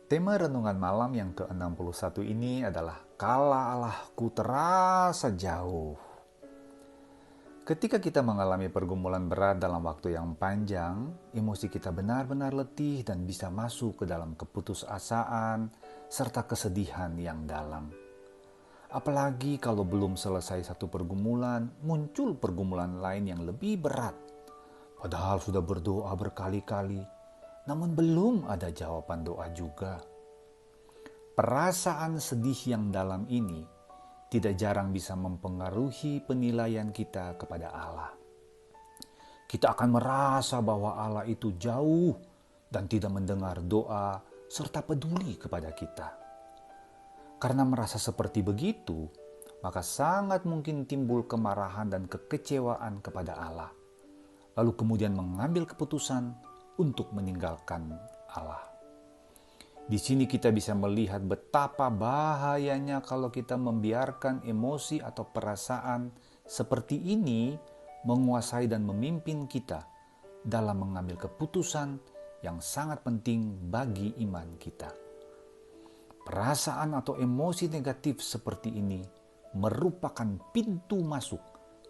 Tema renungan malam yang ke-61 ini adalah Kala Allahku terasa jauh. Ketika kita mengalami pergumulan berat dalam waktu yang panjang, emosi kita benar-benar letih dan bisa masuk ke dalam keputusasaan serta kesedihan yang dalam. Apalagi kalau belum selesai satu pergumulan, muncul pergumulan lain yang lebih berat. Padahal sudah berdoa berkali-kali, namun belum ada jawaban doa juga. Perasaan sedih yang dalam ini tidak jarang bisa mempengaruhi penilaian kita kepada Allah. Kita akan merasa bahwa Allah itu jauh dan tidak mendengar doa serta peduli kepada kita. Karena merasa seperti begitu, maka sangat mungkin timbul kemarahan dan kekecewaan kepada Allah. Lalu kemudian mengambil keputusan untuk meninggalkan Allah. Di sini kita bisa melihat betapa bahayanya kalau kita membiarkan emosi atau perasaan seperti ini menguasai dan memimpin kita dalam mengambil keputusan yang sangat penting bagi iman kita. Perasaan atau emosi negatif seperti ini merupakan pintu masuk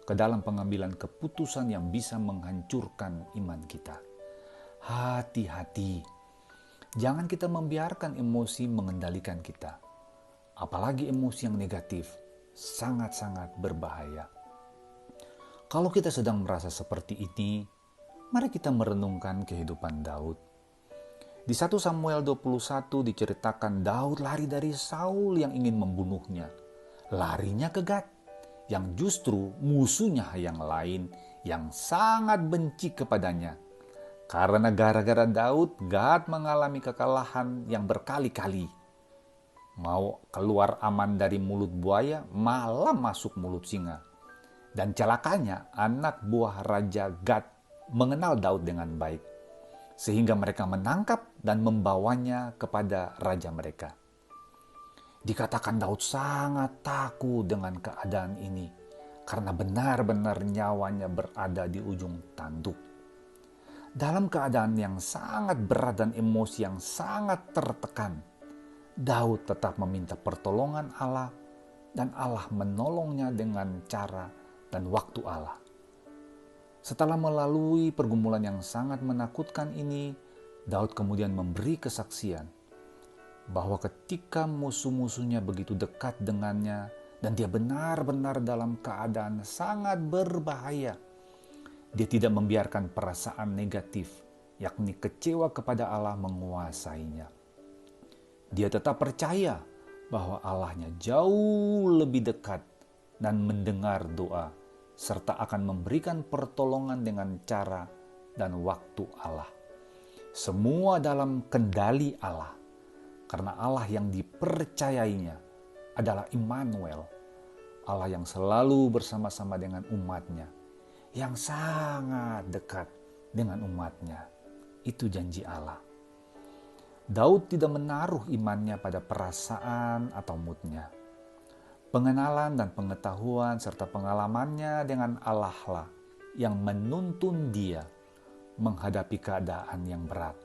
ke dalam pengambilan keputusan yang bisa menghancurkan iman kita. Hati-hati, jangan kita membiarkan emosi mengendalikan kita. Apalagi emosi yang negatif, sangat-sangat berbahaya. Kalau kita sedang merasa seperti ini, mari kita merenungkan kehidupan Daud. Di 1 Samuel 21 diceritakan Daud lari dari Saul yang ingin membunuhnya. Larinya ke Gad, yang justru musuhnya yang lain yang sangat benci kepadanya. Karena gara-gara Daud, Gad mengalami kekalahan yang berkali-kali. Mau keluar aman dari mulut buaya, malah masuk mulut singa. Dan celakanya, anak buah Raja Gad mengenal Daud dengan baik, sehingga mereka menangkap dan membawanya kepada raja mereka. Dikatakan Daud sangat takut dengan keadaan ini, karena benar-benar nyawanya berada di ujung tanduk. Dalam keadaan yang sangat berat dan emosi yang sangat tertekan, Daud tetap meminta pertolongan Allah dan Allah menolongnya dengan cara dan waktu Allah. Setelah melalui pergumulan yang sangat menakutkan ini, Daud kemudian memberi kesaksian bahwa ketika musuh-musuhnya begitu dekat dengannya dan dia benar-benar dalam keadaan sangat berbahaya, dia tidak membiarkan perasaan negatif, yakni kecewa kepada Allah menguasainya. Dia tetap percaya bahwa Allahnya jauh lebih dekat dan mendengar doa, serta akan memberikan pertolongan dengan cara dan waktu Allah. Semua dalam kendali Allah, karena Allah yang dipercayainya adalah Immanuel, Allah yang selalu bersama-sama dengan umatnya, yang sangat dekat dengan umatnya. Itu janji Allah. Daud tidak menaruh imannya pada perasaan atau moodnya. Pengenalan dan pengetahuan serta pengalamannya dengan Allah lah yang menuntun dia menghadapi keadaan yang berat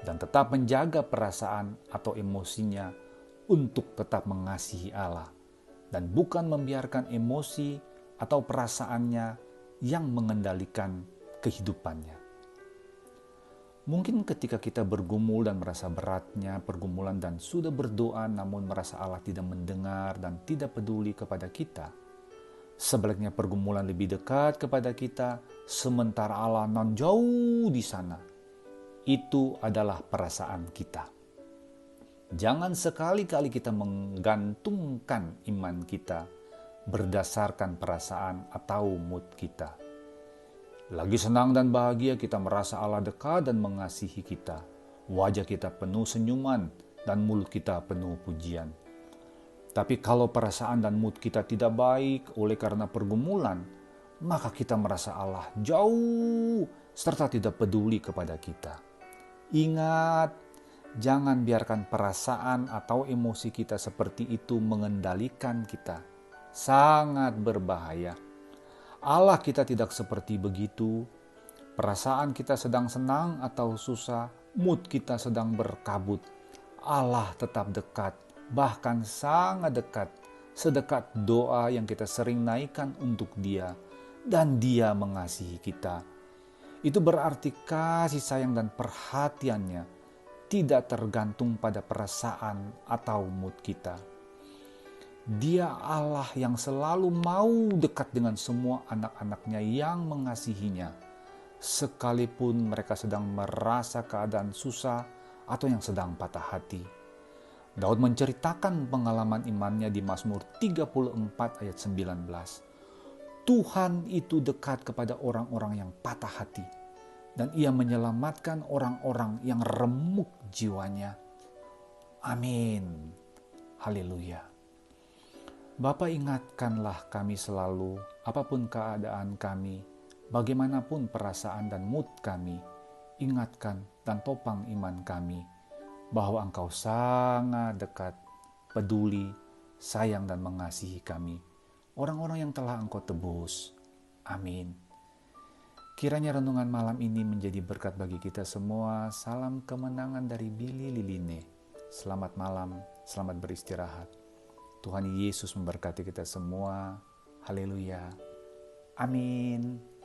dan tetap menjaga perasaan atau emosinya untuk tetap mengasihi Allah dan bukan membiarkan emosi atau perasaannya yang mengendalikan kehidupannya. Mungkin ketika kita bergumul dan merasa beratnya pergumulan dan sudah berdoa namun merasa Allah tidak mendengar dan tidak peduli kepada kita, sebaliknya pergumulan lebih dekat kepada kita sementara Allah non jauh di sana. Itu adalah perasaan kita. Jangan sekali-kali kita menggantungkan iman kita berdasarkan perasaan atau mood kita. Lagi senang dan bahagia kita merasa Allah dekat dan mengasihi kita. Wajah kita penuh senyuman dan mulut kita penuh pujian. Tapi kalau perasaan dan mood kita tidak baik oleh karena pergumulan, maka kita merasa Allah jauh serta tidak peduli kepada kita. Ingat, jangan biarkan perasaan atau emosi kita seperti itu mengendalikan kita. Sangat berbahaya. Allah kita tidak seperti begitu. Perasaan kita sedang senang atau susah, mood kita sedang berkabut. Allah tetap dekat, bahkan sangat dekat, sedekat doa yang kita sering naikkan untuk Dia, dan Dia mengasihi kita. Itu berarti kasih sayang dan perhatiannya tidak tergantung pada perasaan atau mood kita. Dia Allah yang selalu mau dekat dengan semua anak-anaknya yang mengasihinya, sekalipun mereka sedang merasa keadaan susah atau yang sedang patah hati. Daud menceritakan pengalaman imannya di Mazmur 34 ayat 19. Tuhan itu dekat kepada orang-orang yang patah hati, dan Ia menyelamatkan orang-orang yang remuk jiwanya. Amin. Haleluya. Bapa, ingatkanlah kami selalu, apapun keadaan kami, bagaimanapun perasaan dan mood kami, ingatkan dan topang iman kami, bahwa Engkau sangat dekat, peduli, sayang dan mengasihi kami, orang-orang yang telah Engkau tebus. Amin. Kiranya renungan malam ini menjadi berkat bagi kita semua. Salam kemenangan dari Billy Liline. Selamat malam, selamat beristirahat. Tuhan Yesus memberkati kita semua. Haleluya. Amin.